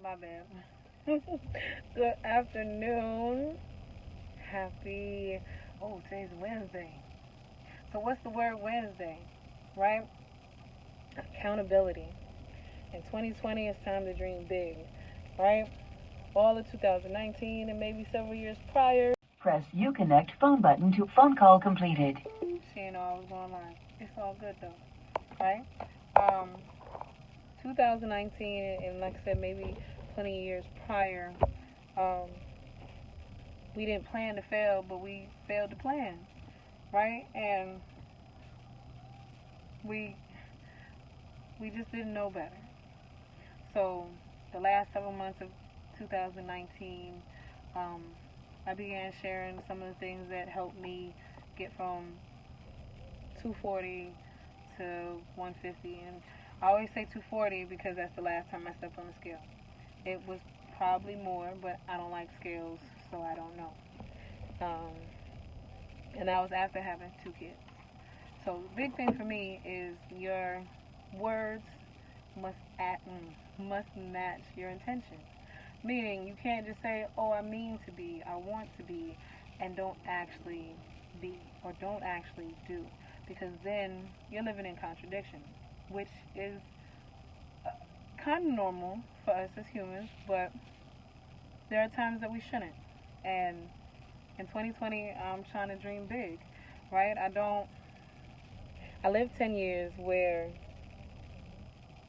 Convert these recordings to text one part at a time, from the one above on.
My bad. Good afternoon. Happy. Oh, today's Wednesday. So, what's the word Wednesday? Right? Accountability. In 2020, it's time to dream big. Right? All of 2019 and maybe several years prior. Press Uconnect phone button to phone call completed. She didn't know I was going live. It's all good though. Right? Um, 2019 and like I said, maybe 20 years prior. Um, we didn't plan to fail, but we failed to plan, right? And we we just didn't know better. So the last several months of 2019, um, I began sharing some of the things that helped me get from 240 to 150. And I always say 240 because that's the last time I stepped on the scale. It was probably more, but I don't like scales, so I don't know. Um, and that was after having 2 kids. So the big thing for me is your words must match your intention. Meaning you can't just say, "Oh, I mean to be, I want to be," and don't actually be or don't actually do, because then you're living in contradiction, which is kind of normal for us as humans, but there are times that we shouldn't. And in 2020, I'm trying to dream big, right? I lived 10 years where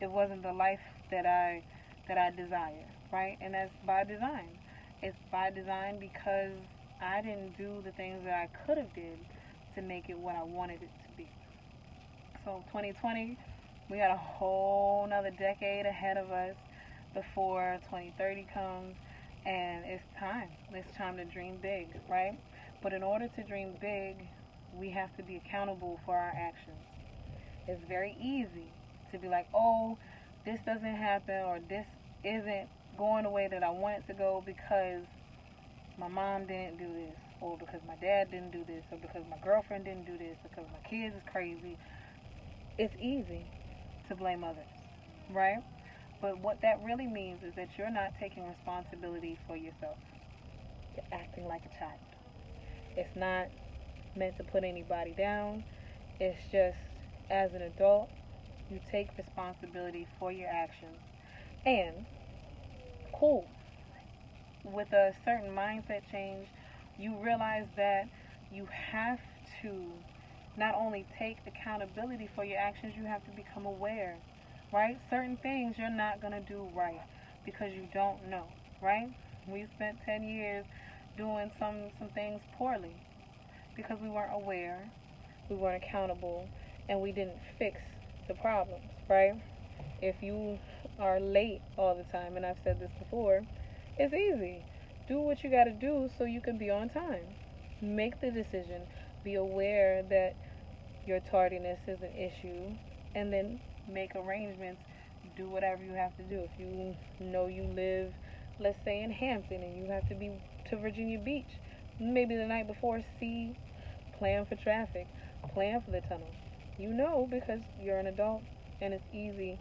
it wasn't the life that I desire, right? And that's by design. It's by design because I didn't do the things that I could have did to make it what I wanted it to be. So 2020, we got a whole nother decade ahead of us before 2030 comes, and it's time. It's time to dream big, right? But in order to dream big, we have to be accountable for our actions. It's very easy to be like, "Oh, this doesn't happen," or "this isn't going the way that I want it to go because my mom didn't do this, or because my dad didn't do this, or because my girlfriend didn't do this, because my kids is crazy." It's easy to blame others, right? But what that really means is that you're not taking responsibility for yourself. You're acting like a child. It's not meant to put anybody down. It's just, as an adult, you take responsibility for your actions. And, cool, with a certain mindset change, you realize that you have to not only take accountability for your actions, you have to become aware, right? Certain things you're not going to do right because you don't know, right? We spent 10 years doing some things poorly because we weren't aware, we weren't accountable, and we didn't fix the problems, right? If you are late all the time, and I've said this before, it's easy. Do what you got to do so you can be on time. Make the decision. Be aware that your tardiness is an issue, and then make arrangements. Do whatever you have to do. If you know you live, let's say, in Hampton, and you have to be to Virginia Beach, maybe the night before, plan for traffic, plan for the tunnel. You know, because you're an adult, and it's easy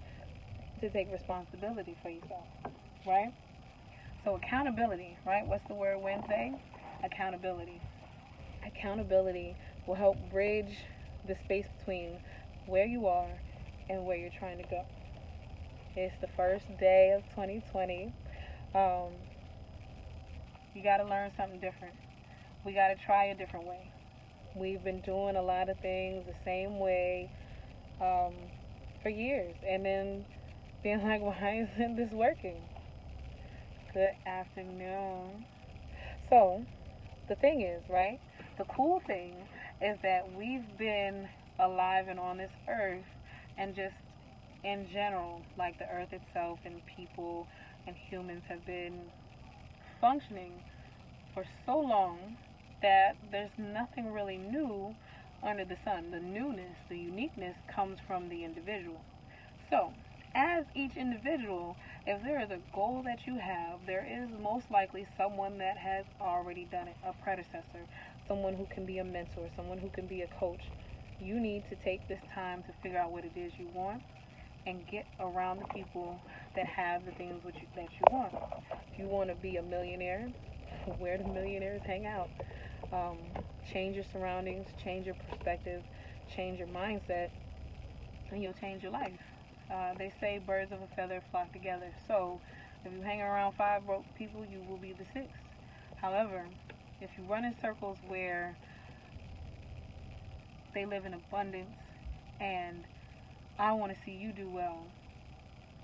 to take responsibility for yourself, right? So accountability, right? What's the word Wednesday? Accountability. Accountability will help bridge the space between where you are and where you're trying to go. It's the first day of 2020. Um, you got to learn something different. We got to try a different way. We've been doing a lot of things the same way um, for years, and then being like, "Why isn't this working?" Good afternoon. So, the thing is, right? The cool thing is that we've been alive and on this earth, and just in general, like the earth itself and people and humans have been functioning for so long that there's nothing really new under the sun. The newness, the uniqueness comes from the individual. So, as each individual, if there is a goal that you have, there is most likely someone that has already done it, a predecessor, someone who can be a mentor, someone who can be a coach. You need to take this time to figure out what it is you want and get around the people that have the things that you want. If you want to be a millionaire, where do millionaires hang out? Um, Change your surroundings, change your perspective, change your mindset, and you'll change your life. They say birds of a feather flock together. So if you hang around five broke people, you will be the sixth. However, if you run in circles where they live in abundance and I want to see you do well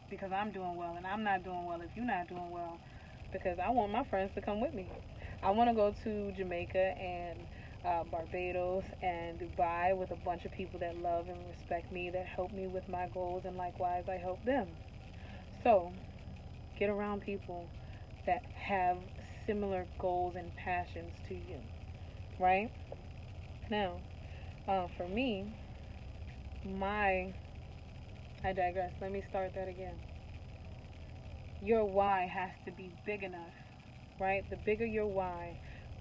because I'm doing well, and I'm not doing well if you're not doing well, because I want my friends to come with me. I want to go to Jamaica and Barbados and Dubai with a bunch of people that love and respect me, that help me with my goals, and likewise I help them. So get around people that have similar goals and passions to you, right? Now, for me, I digress. Let me start that again. Your why has to be big enough, right? The bigger your why,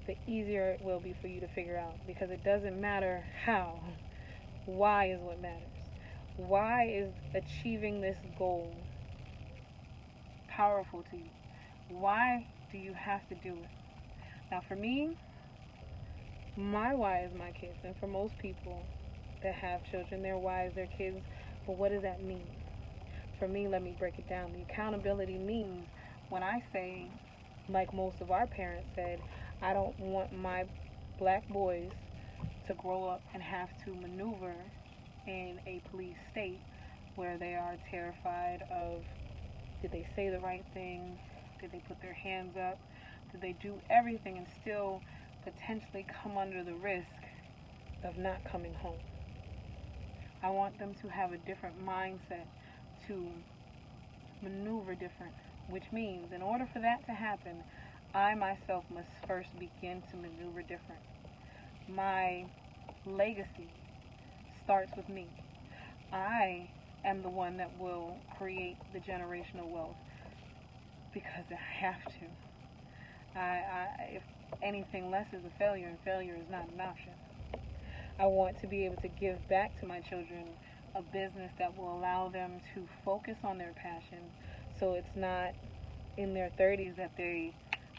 the easier it will be for you to figure out, because it doesn't matter how. Why is what matters. Why is achieving this goal powerful to you? Why do you have to do it? Now, for me, my why is my kids, and for most people that have children, their why is their kids. But what does that mean? For me, let me break it down. The accountability means when I say, like most of our parents said, I don't want my black boys to grow up and have to maneuver in a police state where they are terrified of, did they say the right thing? Did they put their hands up? Did they do everything and still potentially come under the risk of not coming home? I want them to have a different mindset, to maneuver different, which means in order for that to happen, I myself must first begin to maneuver different. My legacy starts with me. I am the one that will create the generational wealth because I have to. If anything less is a failure, and failure is not an option. I want to be able to give back to my children a business that will allow them to focus on their passion, so it's not in their 30s that the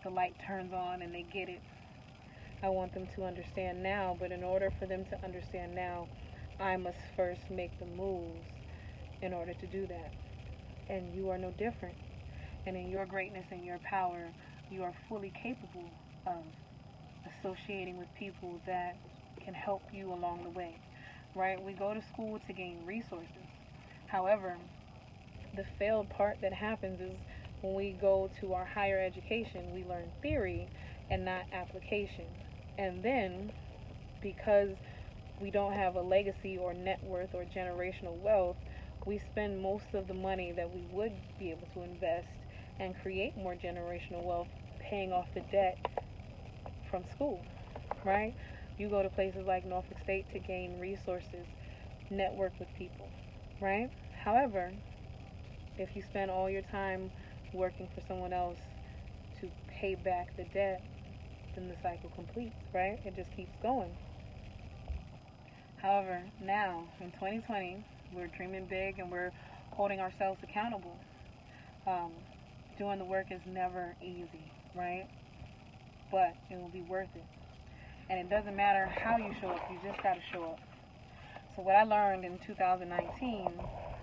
light turns on and they get it. I want them to understand now, but in order for them to understand now, I must first make the moves in order to do that. And you are no different. And in your greatness and your power, you are fully capable of associating with people that can help you along the way, right? We go to school to gain resources. However, the failed part that happens is when we go to our higher education, we learn theory and not application. And then, because we don't have a legacy or net worth or generational wealth, we spend most of the money that we would be able to invest and create more generational wealth paying off the debt from school, right? You go to places like Norfolk State to gain resources, network with people, right? However, if you spend all your time working for someone else to pay back the debt, then the cycle completes, right? It just keeps going. However, now, in 2020, we're dreaming big and we're holding ourselves accountable. Doing the work is never easy, right? But it will be worth it. And it doesn't matter how you show up, you just got to show up. So what I learned in 2019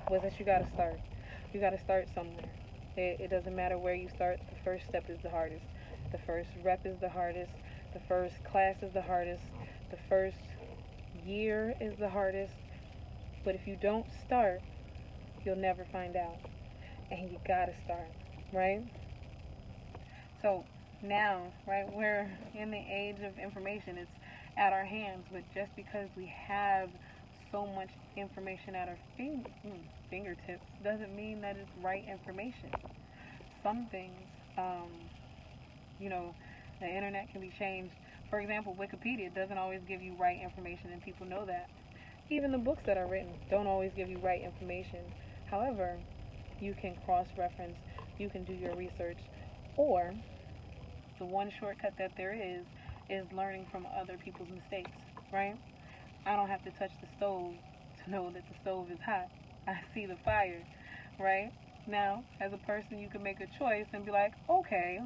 was that you got to start. You got to start somewhere. It doesn't matter where you start. The first step is the hardest. The first rep is the hardest. The first class is the hardest. The first year is the hardest. But if you don't start, you'll never find out. And you got to start, right? So now, right, we're in the age of information. It's at our hands, but just because we have so much information at our fingertips doesn't mean that it's right information. Some things, the internet can be changed. For example, Wikipedia doesn't always give you right information, and people know that. Even the books that are written don't always give you right information. However, you can cross-reference, you can do your research, or the one shortcut that there is learning from other people's mistakes, right? I don't have to touch the stove to know that the stove is hot. I see the fire, right? Now, as a person, you can make a choice and be like, okay,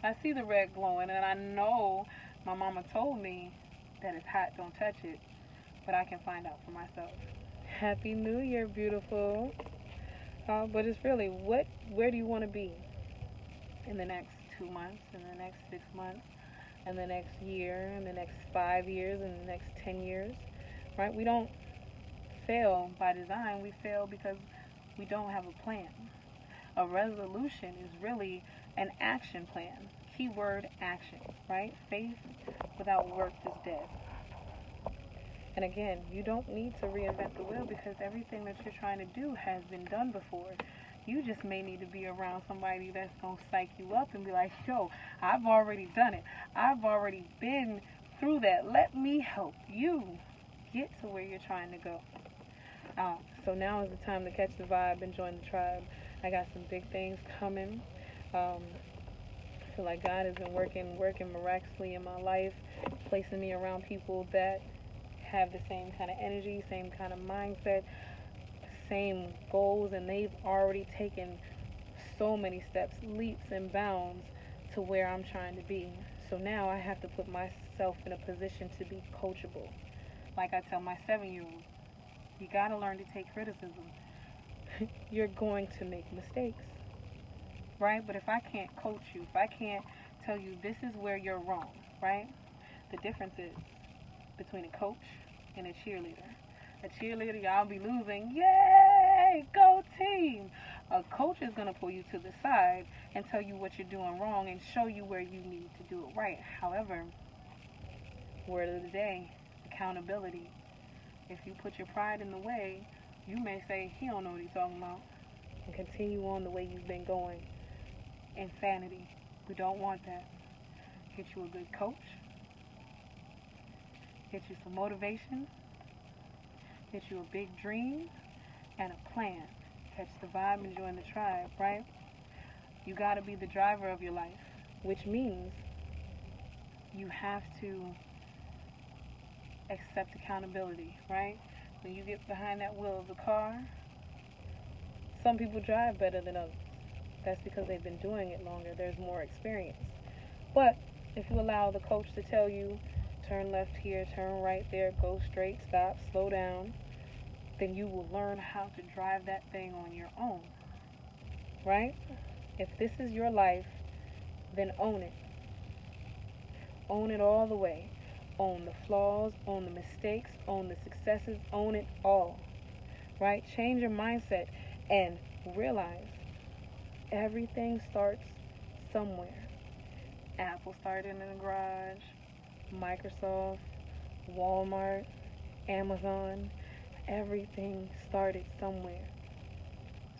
I see the red glowing, and I know my mama told me that it's hot, don't touch it, but I can find out for myself. Happy New Year, beautiful. But it's really, where do you want to be in the next 2 months, in the next 6 months, in the next year, in the next 5 years, in the next 10 years, right? We don't fail by design. We fail because we don't have a plan. A resolution is really an action plan. Keyword action, right? Faith without work is dead. And again, you don't need to reinvent the wheel because everything that you're trying to do has been done before. You just may need to be around somebody that's going to psych you up and be like, yo, I've already done it. I've already been through that. Let me help you get to where you're trying to go. So now is the time to catch the vibe and join the tribe. I got some big things coming. I feel like God has been working miraculously in my life, placing me around people that have the same kind of energy, same kind of mindset, same goals, and they've already taken so many steps, leaps and bounds to where I'm trying to be. So now I have to put myself in a position to be coachable. Like I tell my 7-year-old, you gotta learn to take criticism. You're going to make mistakes, right? But if I can't coach you, if I can't tell you this is where you're wrong, right? The difference is between a coach and a cheerleader. A cheerleader, y'all be losing. Yay! Go team! A coach is going to pull you to the side and tell you what you're doing wrong and show you where you need to do it right. However, word of the day, accountability. If you put your pride in the way, you may say, he don't know what he's talking about, and continue on the way you've been going. Insanity. We don't want that. Get you a good coach. Get you some motivation. Get you a big dream and a plan. Catch the vibe and join the tribe, right? You got to be the driver of your life, which means you have to accept accountability, right? When you get behind that wheel of the car, some people drive better than others. That's because they've been doing it longer. There's more experience. But if you allow the coach to tell you, turn left here, turn right there, go straight, stop, slow down, then you will learn how to drive that thing on your own, right? If this is your life, then own it. Own it all the way. Own the flaws, own the mistakes, own the successes, own it all, right? Change your mindset and realize everything starts somewhere. Apple started in the garage, Microsoft, Walmart, Amazon, everything started somewhere.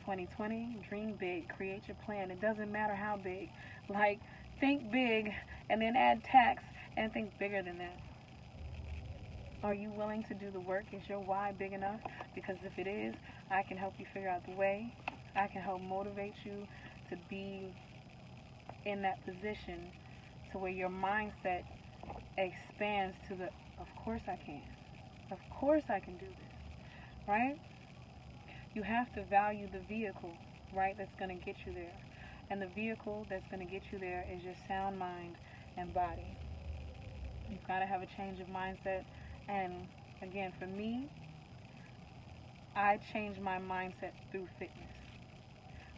2020, dream big, create your plan. It doesn't matter how big. Like, think big and then add tax and think bigger than that. Are you willing to do the work? Is your why big enough? Because if it is, I can help you figure out the way. I can help motivate you to be in that position to where your mindset expands to the, of course I can. Of course I can do this, right? You have to value the vehicle, right, that's going to get you there. And the vehicle that's going to get you there is your sound mind and body. You've got to have a change of mindset. And again, for me, I changed my mindset through fitness.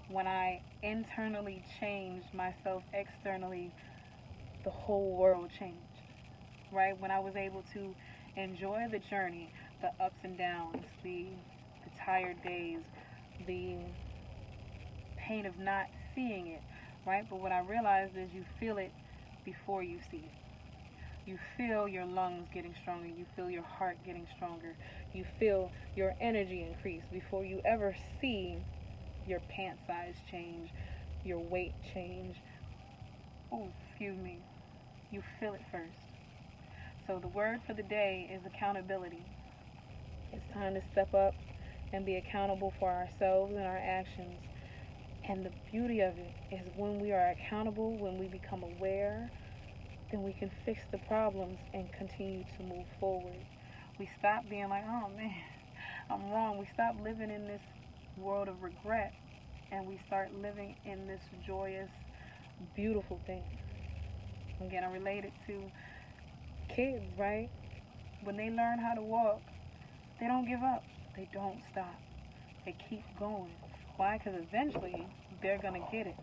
When I internally changed myself externally, the whole world changed, right? When I was able to enjoy the journey, the ups and downs, the tired days, the pain of not seeing it, right? But what I realized is you feel it before you see it. You feel your lungs getting stronger. You feel your heart getting stronger. You feel your energy increase before you ever see your pant size change, your weight change. Oh, excuse me. You feel it first. So the word for the day is accountability. It's time to step up and be accountable for ourselves and our actions. And the beauty of it is when we are accountable, when we become aware, then we can fix the problems and continue to move forward. We stop being like, oh man, I'm wrong. We stop living in this world of regret and we start living in this joyous, beautiful thing. Again, I relate it to kids, right? When they learn how to walk, they don't give up. They don't stop. They keep going. Why? Because eventually they're going to get it.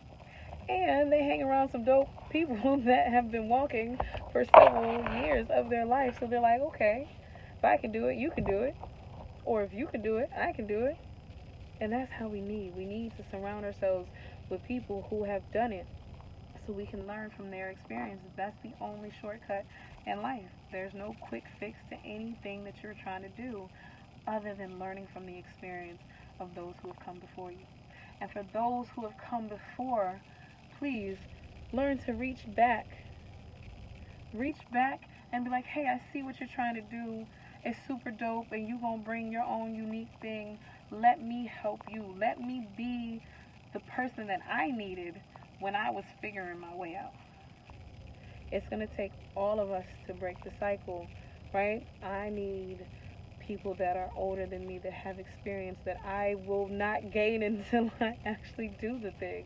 And they hang around some dope people that have been walking for several years of their life. So they're like, okay, if I can do it, you can do it. Or if you can do it, I can do it. And that's how we need. We need to surround ourselves with people who have done it so we can learn from their experiences. That's the only shortcut in life. There's no quick fix to anything that you're trying to do other than learning from the experience of those who have come before you. And for those who have come before, please learn to reach back. Reach back and be like, hey, I see what you're trying to do. It's super dope and you're going to bring your own unique thing. Let me help you. Let me be the person that I needed when I was figuring my way out. It's going to take all of us to break the cycle, right? I need people that are older than me that have experience that I will not gain until I actually do the thing,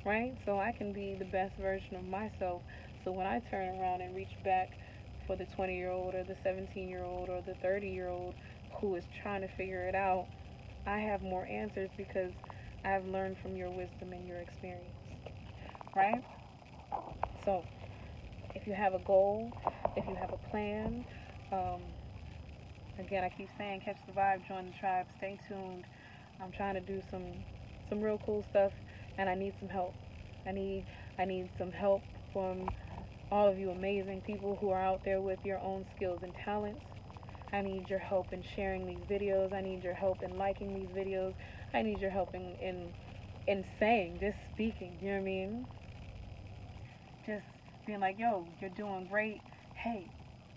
right? So I can be the best version of myself. So when I turn around and reach back for the 20-year-old or the 17-year-old or the 30-year-old who is trying to figure it out, I have more answers because I've learned from your wisdom and your experience, right? So if you have a goal, if you have a plan, again, I keep saying, catch the vibe, join the tribe, stay tuned. I'm trying to do some real cool stuff, and I need some help. I need some help from all of you amazing people who are out there with your own skills and talents. I need your help in sharing these videos. I need your help in liking these videos. I need your help in saying, just speaking, you know what I mean? Just being like, yo, you're doing great. Hey,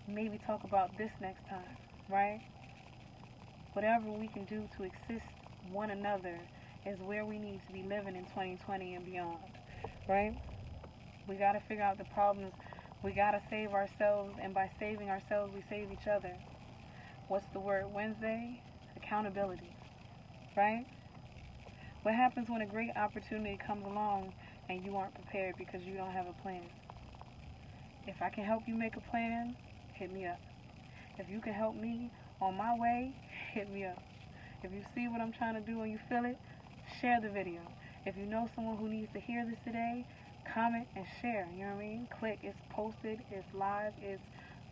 maybe talk about this next time, right? Whatever we can do to assist one another is where we need to be living in 2020 and beyond, right? We got to figure out the problems. We got to save ourselves, and by saving ourselves, we save each other. What's the word Wednesday? Accountability, right? What happens when a great opportunity comes along and you aren't prepared because you don't have a plan? If I can help you make a plan, hit me up. If you can help me on my way, hit me up. If you see what I'm trying to do and you feel it, share the video. If you know someone who needs to hear this today, comment and share. You know what I mean? Click. It's posted. It's live. It's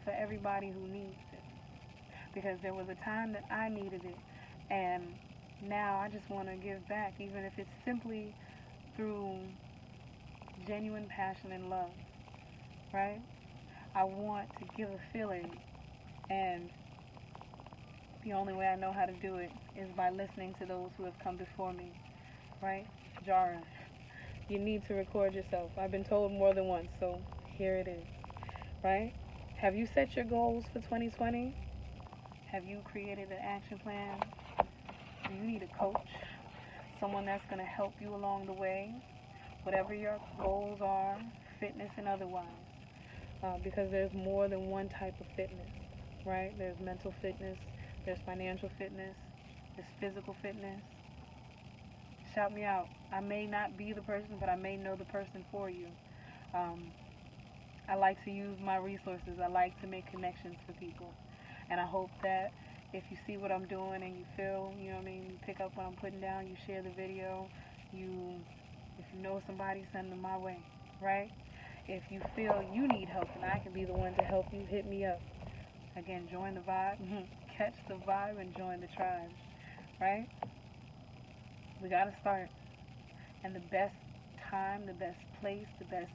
for everybody who needs it. Because there was a time that I needed it. And now I just want to give back, even if it's simply through genuine passion and love. Right? I want to give a feeling. And the only way I know how to do it is by listening to those who have come before me. Right? Jara, you need to record yourself. I've been told more than once, so here it is. Right? Have you set your goals for 2020? Have you created an action plan? Do you need a coach? Someone that's going to help you along the way? Whatever your goals are, fitness and otherwise. Because there's more than one type of fitness, right? There's mental fitness, there's financial fitness, there's physical fitness. Shout me out. I may not be the person, but I may know the person for you. I like to use my resources. I like to make connections for people. And I hope that if you see what I'm doing and you feel, you know what I mean, you pick up what I'm putting down, you share the video, if you know somebody, send them my way, right? If you feel you need help and I can be the one to help you, hit me up. Again, join the vibe, catch the vibe and join the tribe, right? We got to start. And the best time, the best place, the best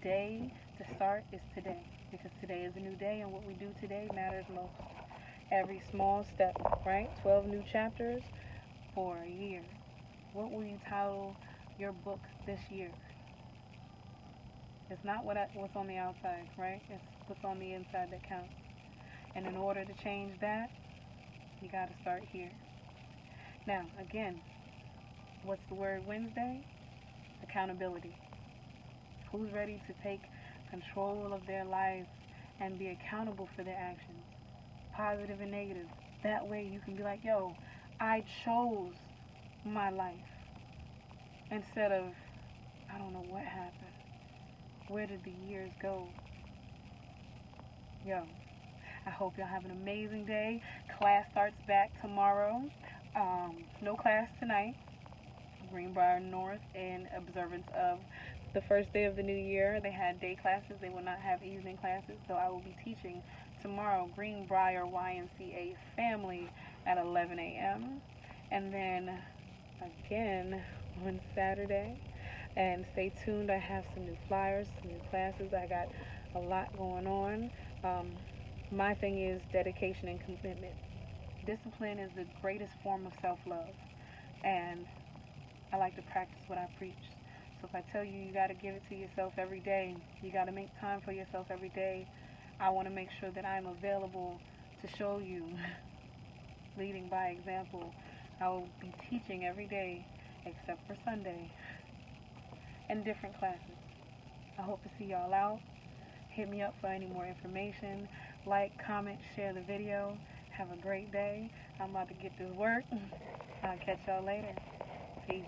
day to start is today. Because today is a new day and what we do today matters most. Every small step, right? 12 new chapters for a year. What will you title your book this year? It's not what's on the outside, right? It's what's on the inside that counts. And in order to change that, you got to start here. Now, again, what's the word Wednesday? Accountability. Who's ready to take control of their life and be accountable for their actions, positive and negative? That way you can be like, yo, I chose my life instead of, I don't know what happened. Where did the years go? Yo, I hope y'all have an amazing day. Class starts back tomorrow. No class tonight. Greenbrier North, in observance of the first day of the new year. They had day classes. They will not have evening classes. So I will be teaching tomorrow Greenbrier YMCA family at 11 a.m. And then again on Saturday. And stay tuned. I have some new flyers, some new classes. I got a lot going on. My thing is dedication and commitment. Discipline is the greatest form of self-love. And I like to practice what I preach. So if I tell you you got to give it to yourself every day, you got to make time for yourself every day, I want to make sure that I'm available to show you, leading by example. I will be teaching every day except for Sunday in different classes. I hope to see y'all out. Hit me up for any more information. Like, comment, share the video. Have a great day. I'm about to get this work. I'll catch y'all later. Peace.